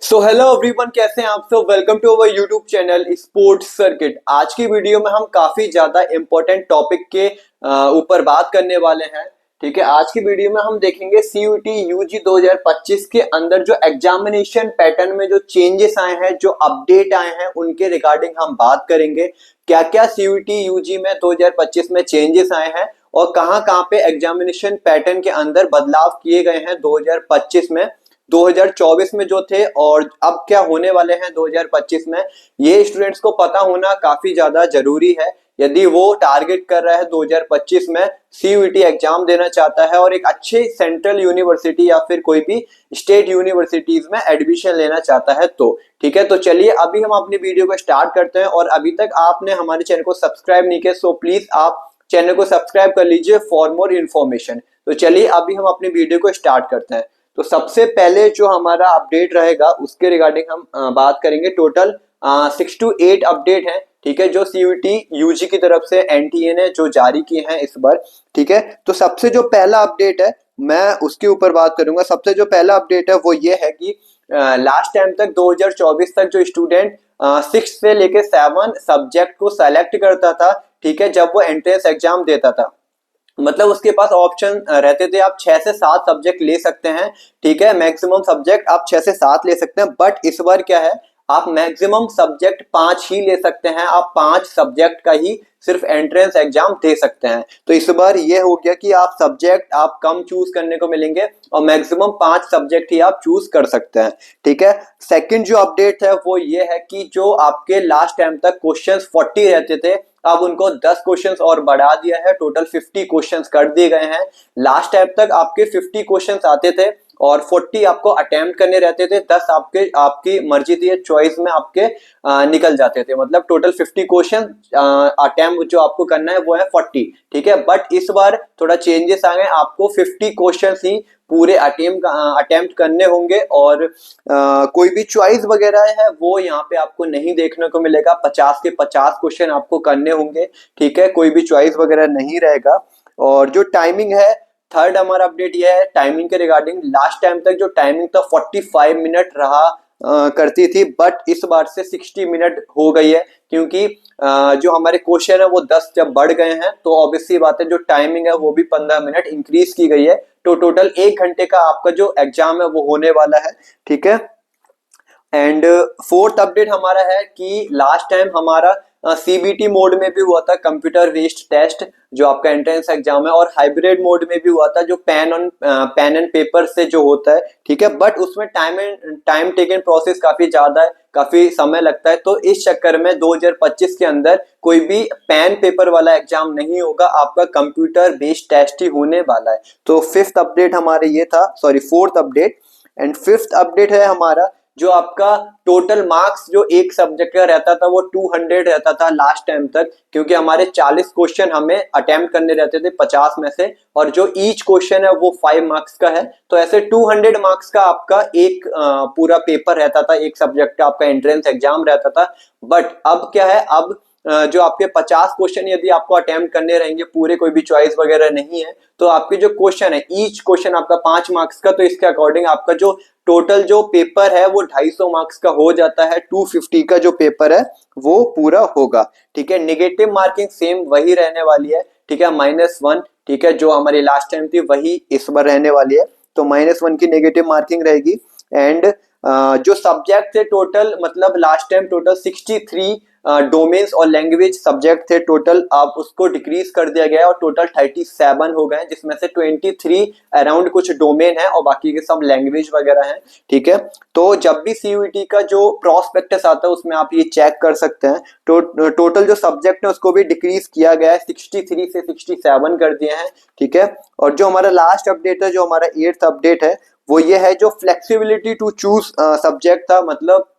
So hello everyone, कैसे हैं आप सब। Welcome to our YouTube channel sports circuit. आज की वीडियो में हम काफी ज्यादा इंपॉर्टेंट टॉपिक के ऊपर बात करने वाले हैं। ठीक है, आज की वीडियो में हम देखेंगे सीयूटी यूजी 2025 के अंदर जो एग्जामिनेशन पैटर्न में जो चेंजेस आए हैं, जो अपडेट आए हैं, उनके रिगार्डिंग हम बात करेंगे। क्या क्या सीयूटी यूजी में 2025 में चेंजेस आए हैं और कहाँ कहाँ पे एग्जामिनेशन पैटर्न के अंदर बदलाव किए गए हैं 2025 में, 2024 में जो थे और अब क्या होने वाले हैं 2025 में। ये स्टूडेंट्स को पता होना काफी ज्यादा जरूरी है यदि वो टारगेट कर रहा है 2025 में सीयूईटी एग्जाम देना चाहता है और एक अच्छे सेंट्रल यूनिवर्सिटी या फिर कोई भी स्टेट यूनिवर्सिटीज में एडमिशन लेना चाहता है। तो ठीक है, तो चलिए अभी हम अपनी वीडियो को स्टार्ट करते हैं। और अभी तक आपने हमारे चैनल को सब्सक्राइब नहीं किया सो प्लीज आप चैनल को सब्सक्राइब कर लीजिए फॉर मोर इन्फॉर्मेशन। तो चलिए अभी हम अपनी वीडियो को स्टार्ट करते हैं। तो सबसे पहले जो हमारा अपडेट रहेगा उसके रिगार्डिंग हम बात करेंगे। टोटल 6 to 8 अपडेट है, ठीक है, जो सीयूटी यूजी की तरफ से एनटीए ने जो जारी किए हैं इस बार। ठीक है, तो सबसे जो पहला अपडेट है मैं उसके ऊपर बात करूंगा। सबसे जो पहला अपडेट है वो ये है कि लास्ट टाइम तक 2024 तक जो स्टूडेंट 6 से लेके 7 सब्जेक्ट को सेलेक्ट करता था, ठीक है, जब वो एंट्रेंस एग्जाम देता था, मतलब उसके पास ऑप्शन रहते थे आप 6 से 7 सब्जेक्ट ले सकते हैं। ठीक है, मैक्सिमम सब्जेक्ट आप 6 से 7 ले सकते हैं। बट इस बार क्या है, आप मैक्सिमम सब्जेक्ट 5 ही ले सकते हैं। आप 5 सब्जेक्ट का ही सिर्फ एंट्रेंस एग्जाम दे सकते हैं। तो इस बार ये हो गया कि आप सब्जेक्ट आप कम चूज करने को मिलेंगे और मैक्सिमम 5 सब्जेक्ट ही आप चूज कर सकते हैं। ठीक है, सेकंड जो अपडेट है वो ये है कि जो आपके लास्ट टाइम तक क्वेश्चंस 40 रहते थे, अब उनको 10 क्वेश्चंस और बढ़ा दिया है। टोटल 50 क्वेश्चंस कर दिए गए हैं। लास्ट टाइम तक आपके 50 क्वेश्चंस आते थे और 40 आपको अटेम्प्ट करने रहते थे। 10 आपकी मर्जी थी, चॉइस में आपके निकल जाते थे। मतलब टोटल 50 क्वेश्चन अटेम्प्ट जो आपको करना है वो है 40। ठीक है, बट इस बार थोड़ा चेंजेस आ गए। आपको 50 क्वेश्चंस ही पूरे अटेम्प्ट करने होंगे और कोई भी चॉइस वगैरह है वो यहाँ पे आपको नहीं देखने को मिलेगा। 50 के 50 क्वेश्चन आपको करने होंगे। ठीक है, कोई भी चॉइस वगैरह नहीं रहेगा। और जो टाइमिंग है, थर्ड हमारा अपडेट ये है टाइमिंग के रिगार्डिंग। लास्ट टाइम तक जो टाइमिंग था 45 मिनट रहा करती थी, बट इस बार से 60 मिनट हो गई है। क्योंकि जो हमारे क्वेश्चन है वो 10 जब बढ़ गए हैं तो ऑब्वियस सी बात है जो टाइमिंग है वो भी 15 मिनट इंक्रीज की गई है। तो टोटल 1 घंटे का आपका जो एग्जाम है वो होने वाला है। ठीक है, एंड फोर्थ अपडेट हमारा है कि लास्ट टाइम हमारा सीबीटी मोड में भी हुआ था, कंप्यूटर बेस्ड टेस्ट, जो आपका एंट्रेंस एग्जाम है, और हाइब्रिड मोड में भी हुआ था जो पेन एंड पेपर से जो होता है। ठीक है, बट उसमें टाइम टेकन प्रोसेस काफी ज्यादा है, काफी समय लगता है। तो इस चक्कर में 2025 के अंदर कोई भी पेन पेपर वाला एग्जाम नहीं होगा, आपका कंप्यूटर बेस्ड टेस्ट ही होने वाला है। तो फिफ्थ अपडेट हमारे ये था, sorry fourth update. And fifth update है हमारा जो आपका टोटल मार्क्स जो एक सब्जेक्ट का रहता था वो 200 रहता था लास्ट टाइम तक। क्योंकि हमारे 40 क्वेश्चन हमें अटेम्प्ट करने रहते थे 50 में से, और जो ईच क्वेश्चन है वो 5 मार्क्स का है। तो ऐसे 200 मार्क्स का आपका एक पूरा पेपर रहता था, एक सब्जेक्ट का आपका एंट्रेंस एग्जाम रहता था। बट अब क्या है, अब जो आपके 50 क्वेश्चन यदि आपको अटेम्प्ट करने रहेंगे पूरे, कोई भी चॉइस वगैरह नहीं है, तो आपके जो क्वेश्चन है ईच क्वेश्चन आपका 5 मार्क्स का। तो इसके अकॉर्डिंग आपका जो टोटल जो पेपर है वो 250 मार्क्स का हो जाता है। 250 का जो पेपर है वो पूरा होगा। ठीक है, नेगेटिव मार्किंग सेम वही रहने वाली है। ठीक है, -1। ठीक है, जो हमारी लास्ट टाइम थी वही इस बार रहने वाली है। तो -1 की नेगेटिव मार्किंग रहेगी। एंड जो सब्जेक्ट थे टोटल, मतलब लास्ट टाइम टोटल 63 डोमेन्स और लैंग्वेज सब्जेक्ट थे टोटल, अब उसको डिक्रीज कर दिया गया है और टोटल 37 हो गए हैं, जिसमें से 23 अराउंड कुछ डोमेन है और बाकी के सब लैंग्वेज वगैरह हैं। ठीक है, तो जब भी सीयूईटी का जो प्रोस्पेक्टस आता है उसमें आप ये चेक कर सकते हैं। टोटल जो सब्जेक्ट है उसको भी डिक्रीज किया गया है, 63 से 67 कर दिए हैं। ठीक है, और जो हमारा लास्ट अपडेट है, जो हमारा 8th अपडेट है, वो ये है जो फ्लेक्सिबिलिटी टू चूज सब्जेक्ट था। मतलब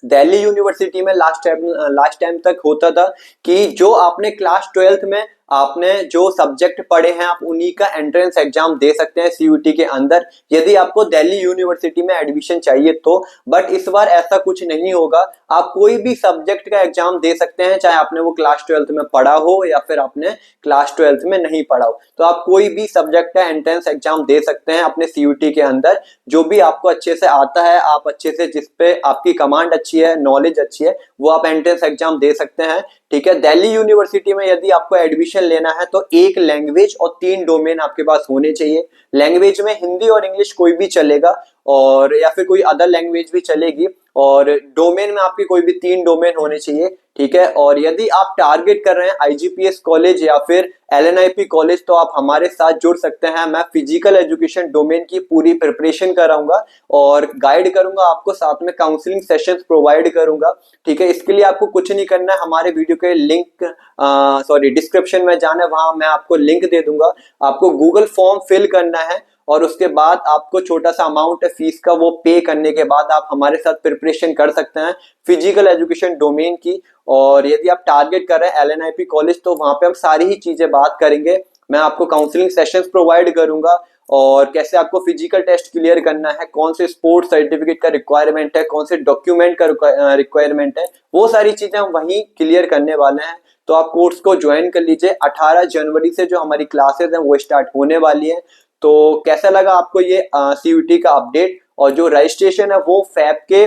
दिल्ली यूनिवर्सिटी में लास्ट टाइम तक होता था कि जो आपने क्लास 12th में आपने जो सब्जेक्ट पढ़े हैं आप उन्हीं का एंट्रेंस एग्जाम दे सकते हैं सीयूटी के अंदर, यदि आपको दिल्ली यूनिवर्सिटी में एडमिशन चाहिए तो। बट इस बार ऐसा कुछ नहीं होगा, आप कोई भी सब्जेक्ट का एग्जाम दे सकते हैं, चाहे आपने वो क्लास 12th में पढ़ा हो या फिर आपने क्लास 12th में नहीं पढ़ा हो, तो आप कोई भी सब्जेक्ट का एंट्रेंस एग्जाम दे सकते हैं अपने सीयूटी के अंदर। जो भी आपको अच्छे से आता है, आप अच्छे से, जिस पे आपकी कमांड अच्छी है, नॉलेज अच्छी है, वो आप एंट्रेंस एग्जाम दे सकते हैं। ठीक है, दिल्ली यूनिवर्सिटी में यदि आपको एडमिशन लेना है तो एक लैंग्वेज और 3 डोमेन आपके पास होने चाहिए। लैंग्वेज में हिंदी और इंग्लिश कोई भी चलेगा, और या फिर कोई अदर लैंग्वेज भी चलेगी, और डोमेन में आपके कोई भी 3 डोमेन होने चाहिए। ठीक है, और यदि आप टारगेट कर रहे हैं आईजीपीएस कॉलेज या फिर एलएनआईपी कॉलेज तो आप हमारे साथ जुड़ सकते हैं। मैं फिजिकल एजुकेशन डोमेन की पूरी प्रिपरेशन कराऊंगा और गाइड करूंगा आपको, साथ में काउंसलिंग सेशंस प्रोवाइड करूंगा। ठीक है, इसके लिए आपको कुछ नहीं करना है, हमारे वीडियो के लिंक डिस्क्रिप्शन में जाना है, वहां मैं आपको लिंक दे दूंगा। आपको गूगल फॉर्म फिल करना है और उसके बाद आपको छोटा सा अमाउंट है फीस का, वो पे करने के बाद आप हमारे साथ प्रिपरेशन कर सकते हैं फिजिकल एजुकेशन डोमेन की। और यदि आप टारगेट कर रहे हैं एलएनआईपी कॉलेज तो वहां पे हम सारी ही चीजें बात करेंगे। मैं आपको काउंसलिंग सेशंस प्रोवाइड करूंगा, और कैसे आपको फिजिकल टेस्ट क्लियर करना है, कौन से स्पोर्ट्स सर्टिफिकेट का रिक्वायरमेंट है, कौन से डॉक्यूमेंट का रिक्वायरमेंट है, वो सारी चीजें हम वहीं क्लियर करने वाले हैं। तो आप कोर्स को ज्वाइन कर लीजिए। 18 जनवरी से जो हमारी क्लासेस हैं वो स्टार्ट होने वाली है। तो कैसा लगा आपको ये सीयूटी का अपडेट? और जो रजिस्ट्रेशन है वो फैब के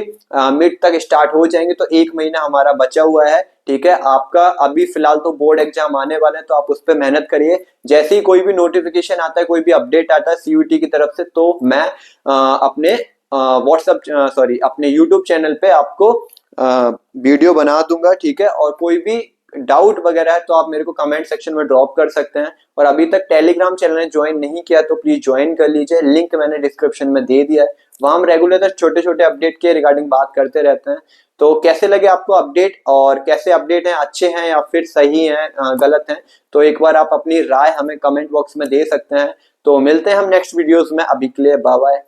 मिड तक स्टार्ट हो जाएंगे, तो 1 महीना हमारा बचा हुआ है। ठीक है, आपका अभी फिलहाल तो बोर्ड एग्जाम आने वाले हैं, तो आप उस पर मेहनत करिए। जैसे ही कोई भी नोटिफिकेशन आता है, कोई भी अपडेट आता है सीयूटी की तरफ से, तो मैं अपने अपने यूट्यूब चैनल पे आपको वीडियो बना दूंगा। ठीक है, और कोई भी डाउट वगैरह है तो आप मेरे को कमेंट सेक्शन में ड्रॉप कर सकते हैं। और अभी तक टेलीग्राम चैनल ने ज्वाइन नहीं किया तो प्लीज ज्वाइन कर लीजिए, लिंक मैंने डिस्क्रिप्शन में दे दिया है। वहां हम रेगुलर छोटे छोटे अपडेट के रिगार्डिंग बात करते रहते हैं। तो कैसे लगे आपको अपडेट, और कैसे अपडेट हैं, अच्छे हैं या फिर सही हैं, गलत हैं, तो एक बार आप अपनी राय हमें कमेंट बॉक्स में दे सकते हैं। तो मिलते हैं हम नेक्स्ट वीडियोस में, अभी के लिए बाय बाय।